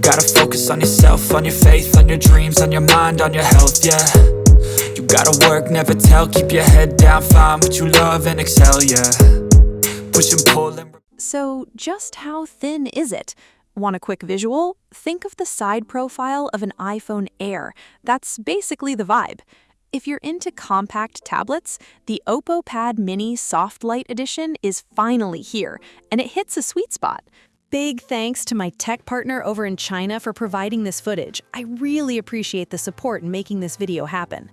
gotta focus on yourself, on your faith, on your dreams, on your mind, on your health, yeah. You gotta work, never tell, keep your head down, find what you love and excel, yeah. Push and pull and... So just how thin is it? Want a quick visual? Think of the side profile of an iPhone Air. That's basically the vibe. If you're into compact tablets, the Oppo Pad Mini Soft Light Edition is finally here, and it hits a sweet spot. Big thanks to my tech partner over in China for providing this footage. I really appreciate the support in making this video happen.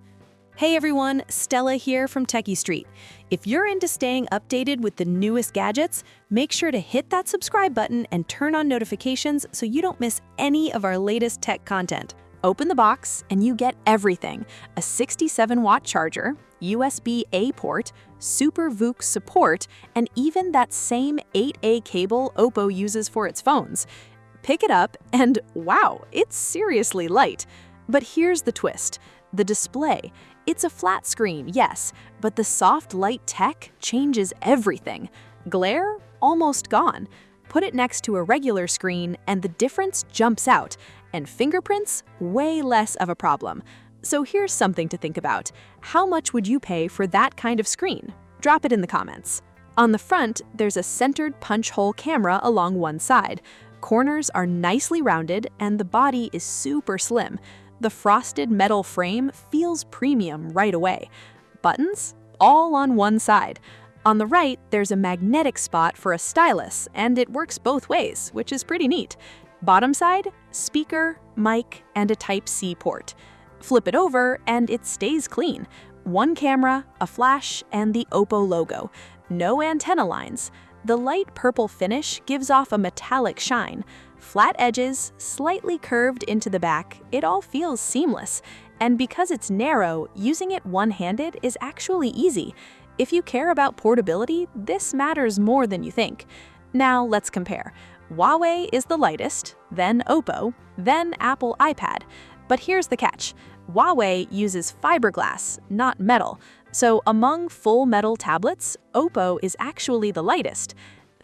Hey everyone, Stella here from techiestreet. If you're into staying updated with the newest gadgets, make sure to hit that subscribe button and turn on notifications so you don't miss any of our latest tech content. Open the box and you get everything: a 67-watt charger, USB-A port, Super VOOC support, and even that same 8A cable Oppo uses for its phones. Pick it up and wow, it's seriously light. But here's the twist: the display. It's a flat screen, yes, but the soft light tech changes everything. Glare? Almost gone. Put it next to a regular screen and the difference jumps out. And fingerprints? Way less of a problem. So here's something to think about. How much would you pay for that kind of screen? Drop it in the comments. On the front, there's a centered punch hole camera along one side. Corners are nicely rounded and the body is super slim. The frosted metal frame feels premium right away. Buttons? All on one side. On the right, there's a magnetic spot for a stylus, and it works both ways, which is pretty neat. Bottom side, speaker, mic, and a Type-C port. Flip it over and it stays clean. One camera, a flash, and the Oppo logo. No antenna lines. The light purple finish gives off a metallic shine. Flat edges, slightly curved into the back, it all feels seamless. And because it's narrow, using it one-handed is actually easy. If you care about portability, this matters more than you think. Now let's compare. Huawei is the lightest, then Oppo, then Apple iPad. But here's the catch. Huawei uses fiberglass, not metal. So among full metal tablets, Oppo is actually the lightest.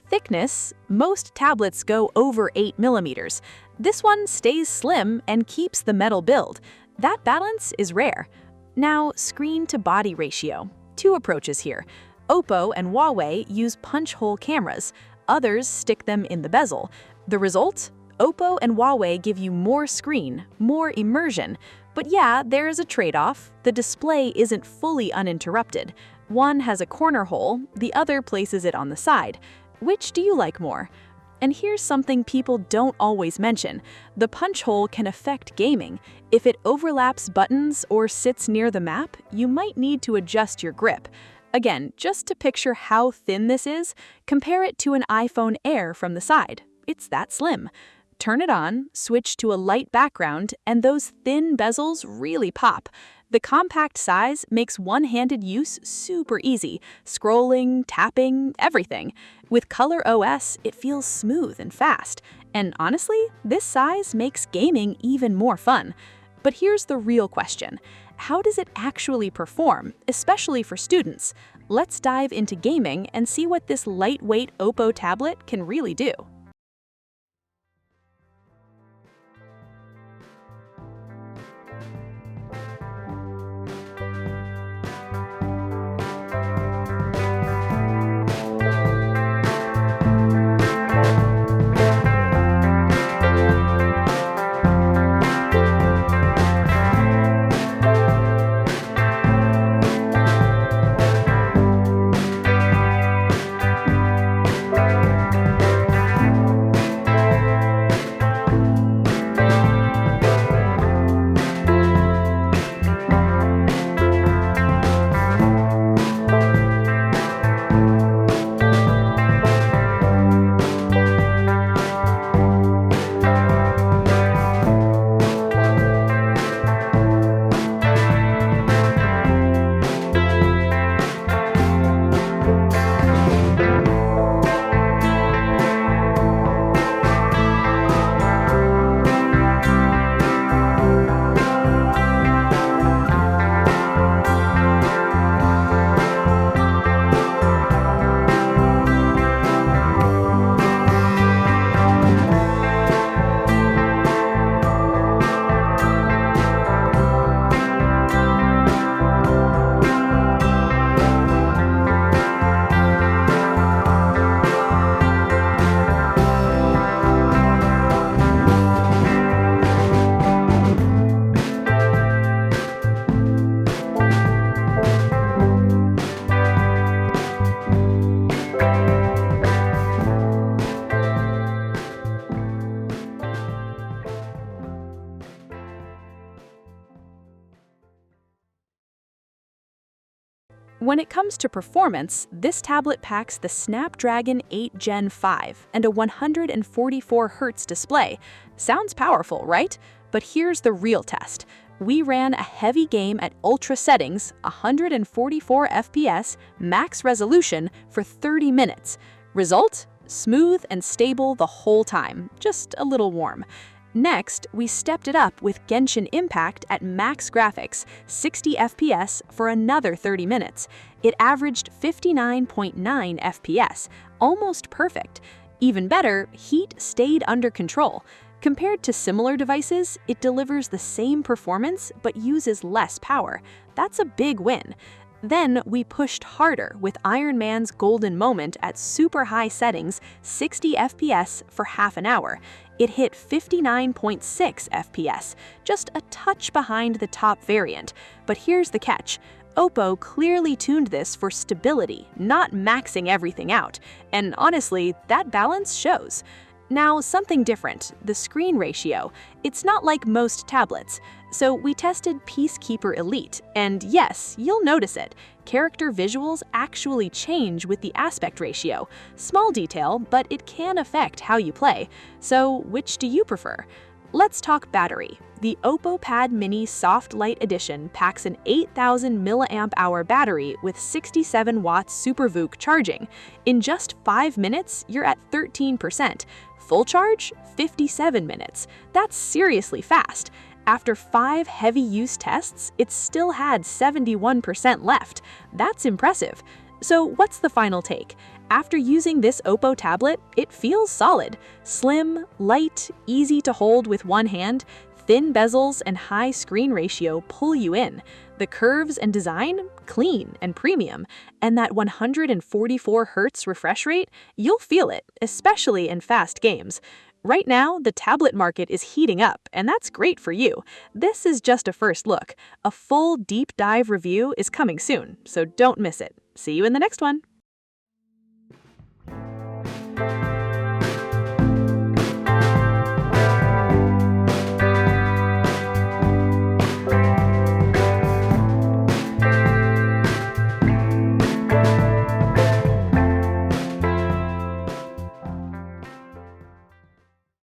Thickness, most tablets go over 8 millimeters. This one stays slim and keeps the metal build. That balance is rare. Now, screen to body ratio. Two approaches here. Oppo and Huawei use punch hole cameras. Others stick them in the bezel. The result? Oppo and Huawei give you more screen, more immersion. But yeah, there is a trade-off. The display isn't fully uninterrupted. One has a corner hole, the other places it on the side. Which do you like more? And here's something people don't always mention. The punch hole can affect gaming. If it overlaps buttons or sits near the map, you might need to adjust your grip. Again, just to picture how thin this is, compare it to an iPhone Air from the side. It's that slim. Turn it on, switch to a light background, and those thin bezels really pop. The compact size makes one-handed use super easy. Scrolling, tapping, everything. With Color OS, it feels smooth and fast. And honestly, this size makes gaming even more fun. But here's the real question. How does it actually perform, especially for students? Let's dive into gaming and see what this lightweight Oppo tablet can really do. When it comes to performance, this tablet packs the Snapdragon 8 Gen 5 and a 144Hz display. Sounds powerful, right? But here's the real test. We ran a heavy game at ultra settings, 144 FPS, max resolution for 30 minutes. Result? Smooth and stable the whole time, just a little warm. Next, we stepped it up with Genshin Impact at max graphics, 60 FPS for another 30 minutes. It averaged 59.9 FPS, almost perfect. Even better, heat stayed under control. Compared to similar devices, it delivers the same performance but uses less power. That's a big win. Then we pushed harder with Iron Man's golden moment at super high settings, 60 FPS for half an hour. It hit 59.6 FPS, just a touch behind the top variant. But here's the catch. Oppo clearly tuned this for stability, not maxing everything out. And honestly, that balance shows. Now, something different, the screen ratio. It's not like most tablets. So we tested Peacekeeper Elite, and yes, you'll notice it. Character visuals actually change with the aspect ratio. Small detail, but it can affect how you play. So which do you prefer? Let's talk battery. The Oppo Pad Mini Soft Light Edition packs an 8,000 mAh battery with 67 watts Super VOOC charging. In just 5 minutes, you're at 13%. Full charge? 57 minutes. That's seriously fast. After 5 heavy-use tests, it still had 71% left. That's impressive. So what's the final take? After using this Oppo tablet, it feels solid. Slim, light, easy to hold with one hand, thin bezels and high screen ratio pull you in. The curves and design? Clean and premium. And that 144Hz refresh rate? You'll feel it, especially in fast games. Right now, the tablet market is heating up, and that's great for you. This is just a first look. A full deep dive review is coming soon, so don't miss it. See you in the next one.